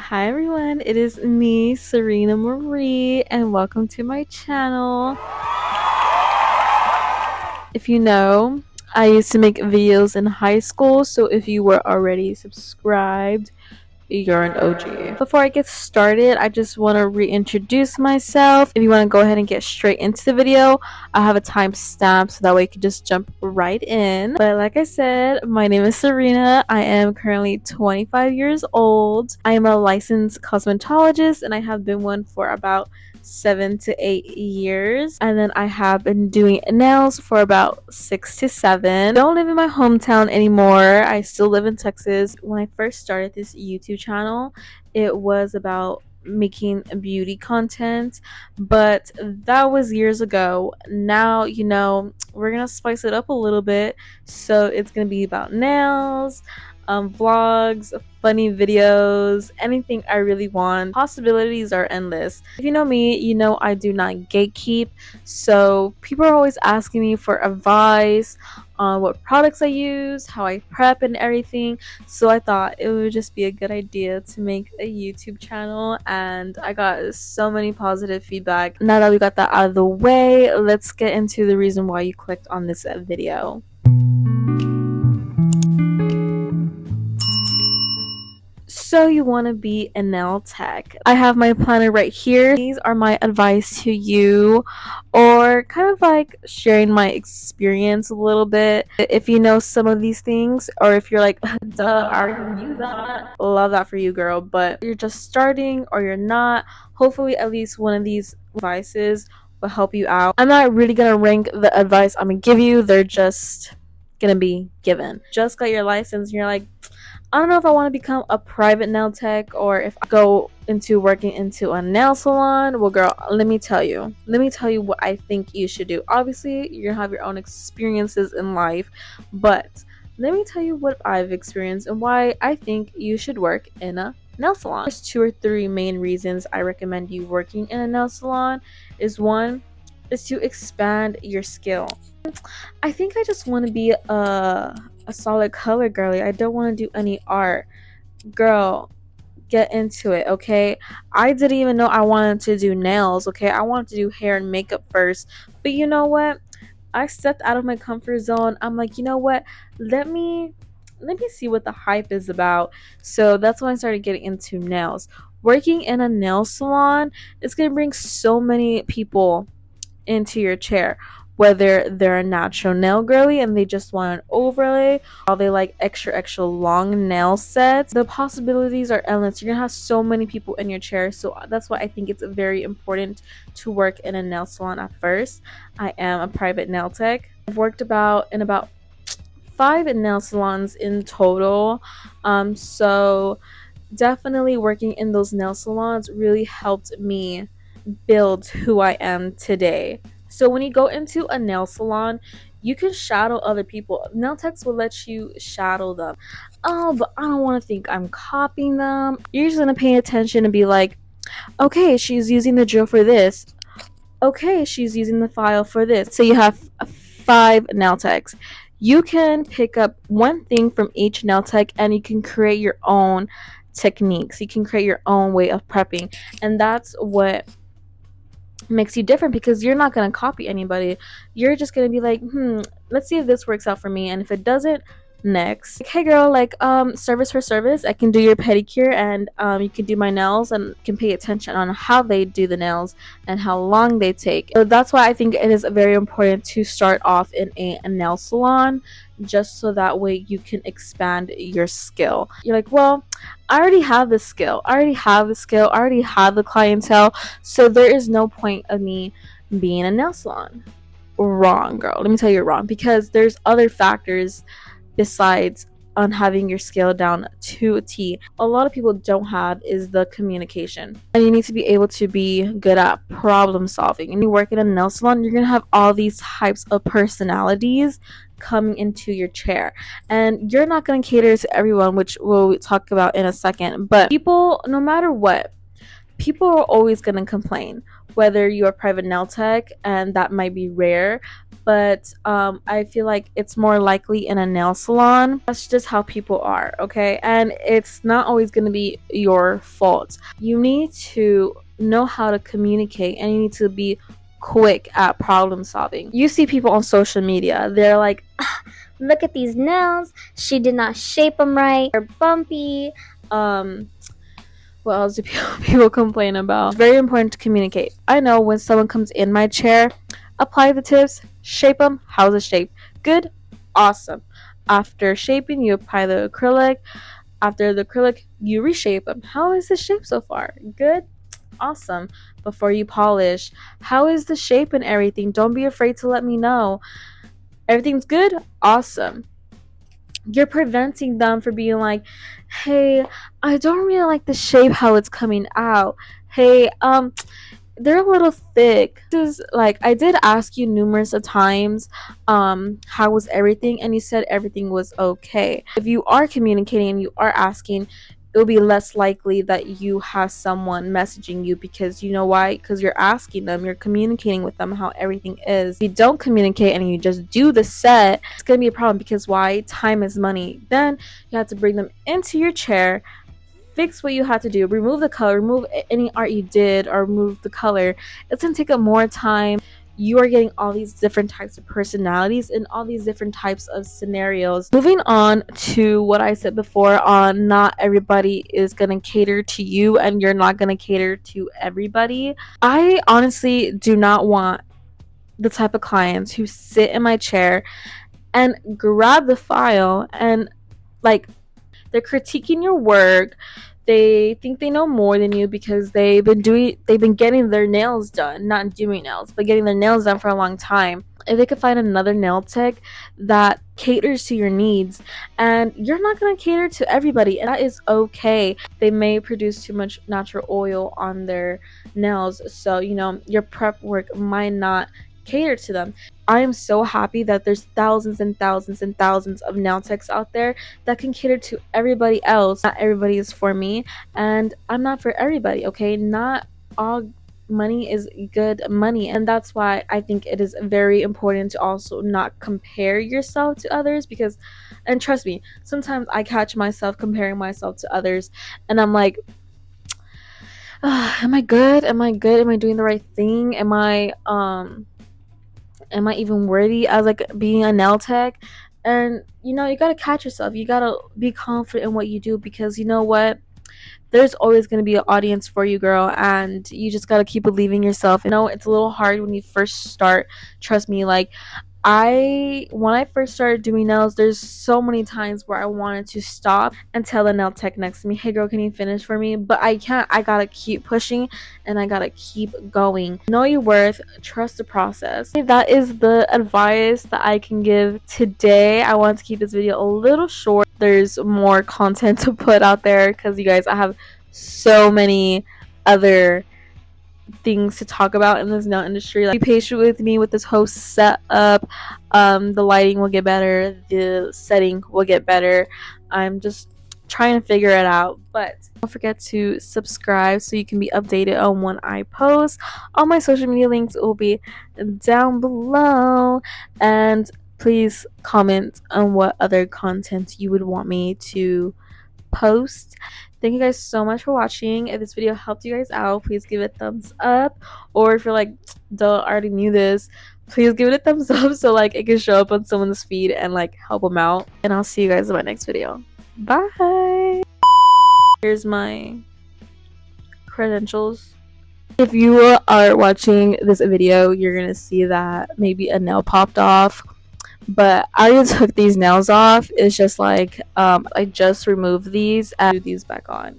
Hi everyone, it is me, Serena Marie, and welcome to my channel. If you know, I used to make videos in high school, so if you were already subscribed, you're an OG. Before I get started, I just want to reintroduce myself. If you want to go ahead and get straight into the video, I have a timestamp so that way you can just jump right in. But like I said, my name is Serena. I am currently 25 years old. I am a licensed cosmetologist and I have been one for about 7 to 8 years, and then I have been doing nails for about 6 to 7. I don't live in my hometown anymore. I still live in Texas. When I first started this YouTube channel, it was about making beauty content, but that was years ago. Now, we're gonna spice it up a little bit, so it's gonna be about nails, vlogs, funny videos, anything I really want. Possibilities are endless. If you know me, you know I do not gatekeep, so people are always asking me for advice on what products I use, how I prep and everything. So I thought it would just be a good idea to make a YouTube channel, and I got so many positive feedback. Now that we got that out of the way, let's get into the reason why you clicked on this video. So you want to be a nail tech. I have my planner right here. These are my advice to you, or kind of like sharing my experience a little bit. If you know some of these things, or if you're like, duh, I already knew that. Love that for you, girl. But you're just starting or you're not, hopefully at least one of these advices will help you out. I'm not really gonna rank the advice I'm gonna give you. They're just gonna be given. Just got your license and you're like, I don't know if I want to become a private nail tech or if I go into working into a nail salon. Well, girl, let me tell you. Let me tell you what I think you should do. Obviously, you're going to have your own experiences in life, but let me tell you what I've experienced and why I think you should work in a nail salon. There's 2 or 3 main reasons I recommend you working in a nail salon. One is to expand your skill. I think I just want to be a solid color girly. I don't want to do any art. Girl, get into it, okay? I didn't even know I wanted to do nails, okay? I wanted to do hair and makeup first. But you know what? I stepped out of my comfort zone. I'm like, you know what? Let me see what the hype is about. So that's when I started getting into nails. Working in a nail salon is going to bring so many people into your chair, whether they're a natural nail girly and they just want an overlay, or they like extra long nail sets. The possibilities are endless. You're gonna have so many people in your chair, so that's why I think it's very important to work in a nail salon at first. I am a private nail tech. I've worked in about 5 nail salons in total, so definitely working in those nail salons really helped me build who I am today. So when you go into a nail salon, you can shadow other people. Nail techs will let you shadow them. Oh, but I don't want to think I'm copying them. You're just gonna pay attention and be like, okay, she's using the drill for this. Okay, she's using the file for this. So you have 5 nail techs. You can pick up one thing from each nail tech and you can create your own techniques. You can create your own way of prepping. And that's what makes you different, because you're not going to copy anybody. You're just going to be like, let's see if this works out for me, and if it doesn't, next. Like, hey girl, like service for service, I can do your pedicure, and you can do my nails, and can pay attention on how they do the nails and how long they take. So that's why I think it is very important to start off in a nail salon, just so that way you can expand your skill. You're like, well, I already have the skill, I already have the clientele, so there is no point of me being a nail salon. Wrong, girl. Let me tell you, you're wrong, because there's other factors besides on having your skill down to a T. A lot of people don't have is the communication, and you need to be able to be good at problem solving. And you work in a nail salon, you're gonna have all these types of personalities coming into your chair, and you're not gonna cater to everyone, which we'll talk about in a second. But people, no matter what, people are always going to complain, whether you're a private nail tech, and that might be rare, but I feel like it's more likely in a nail salon. That's just how people are, okay? And it's not always going to be your fault. You need to know how to communicate, and you need to be quick at problem solving. You see people on social media, they're like, Look at these nails. She did not shape them right. They're bumpy. What else do people complain about? It's very important to communicate. I know when someone comes in my chair, apply the tips, shape them. How's the shape? Good? Awesome. After shaping, you apply the acrylic. After the acrylic, you reshape them. How is the shape so far? Good? Awesome. Before you polish, how is the shape and everything? Don't be afraid to let me know. Everything's good? Awesome. You're preventing them from being like, hey, I don't really like the shape how it's coming out. Hey, they're a little thick. This is like, I did ask you numerous of times, how was everything, and you said everything was okay. If you are communicating and you are asking, it'll be less likely that you have someone messaging you, because you know why? Because you're asking them, you're communicating with them how everything is. If you don't communicate and you just do the set, it's gonna be a problem, because why? Time is money. Then you have to bring them into your chair, fix what you have to do, remove the color, remove any art you did, or remove the color. It's gonna take up more time. You are getting all these different types of personalities and all these different types of scenarios. Moving on to what I said before on not everybody is gonna cater to you, and you're not gonna cater to everybody. I honestly do not want the type of clients who sit in my chair and grab the file and like, they're critiquing your work. They think they know more than you because they've been getting their nails done, not doing nails, but getting their nails done for a long time. If they could find another nail tech that caters to your needs, and you're not going to cater to everybody, and that is okay. They may produce too much natural oil on their nails, so your prep work might not cater to them. I am so happy that there's thousands and thousands and thousands of nail techs out there that can cater to everybody else. Not everybody is for me, and I'm not for everybody, okay? Not all money is good money, and that's why I think it is very important to also not compare yourself to others, because, and trust me, sometimes I catch myself comparing myself to others, and I'm like, am I good? Am I good? Am I doing the right thing? Am I even worthy as like being a nail tech? And you gotta catch yourself. You gotta be confident in what you do, because you know what, there's always going to be an audience for you, girl, and you just got to keep believing yourself. It's a little hard when you first start. Trust me, like, when I first started doing nails, there's so many times where I wanted to stop and tell the nail tech next to me, hey girl, can you finish for me? But I can't. I gotta keep pushing, and I gotta keep going. Know your worth, trust the process. That is the advice that I can give today. I want to keep this video a little short. There's more content to put out there, because you guys, I have so many other things to talk about in this nail industry. Like, be patient with me with this whole setup. The lighting will get better, the setting will get better. I'm just trying to figure it out, but don't forget to subscribe so you can be updated on when I post. All my social media links will be down below, and please comment on what other content you would want me to post. Thank you guys so much for watching. If this video helped you guys out, please give it a thumbs up, or if you're like, duh, I already knew this, please give it a thumbs up so like it can show up on someone's feed and like help them out. And I'll see you guys in my next video. Bye. Here's my credentials. If you are watching this video, you're gonna see that maybe a nail popped off, but I already took these nails off. It's just like, I just removed these and do these back on.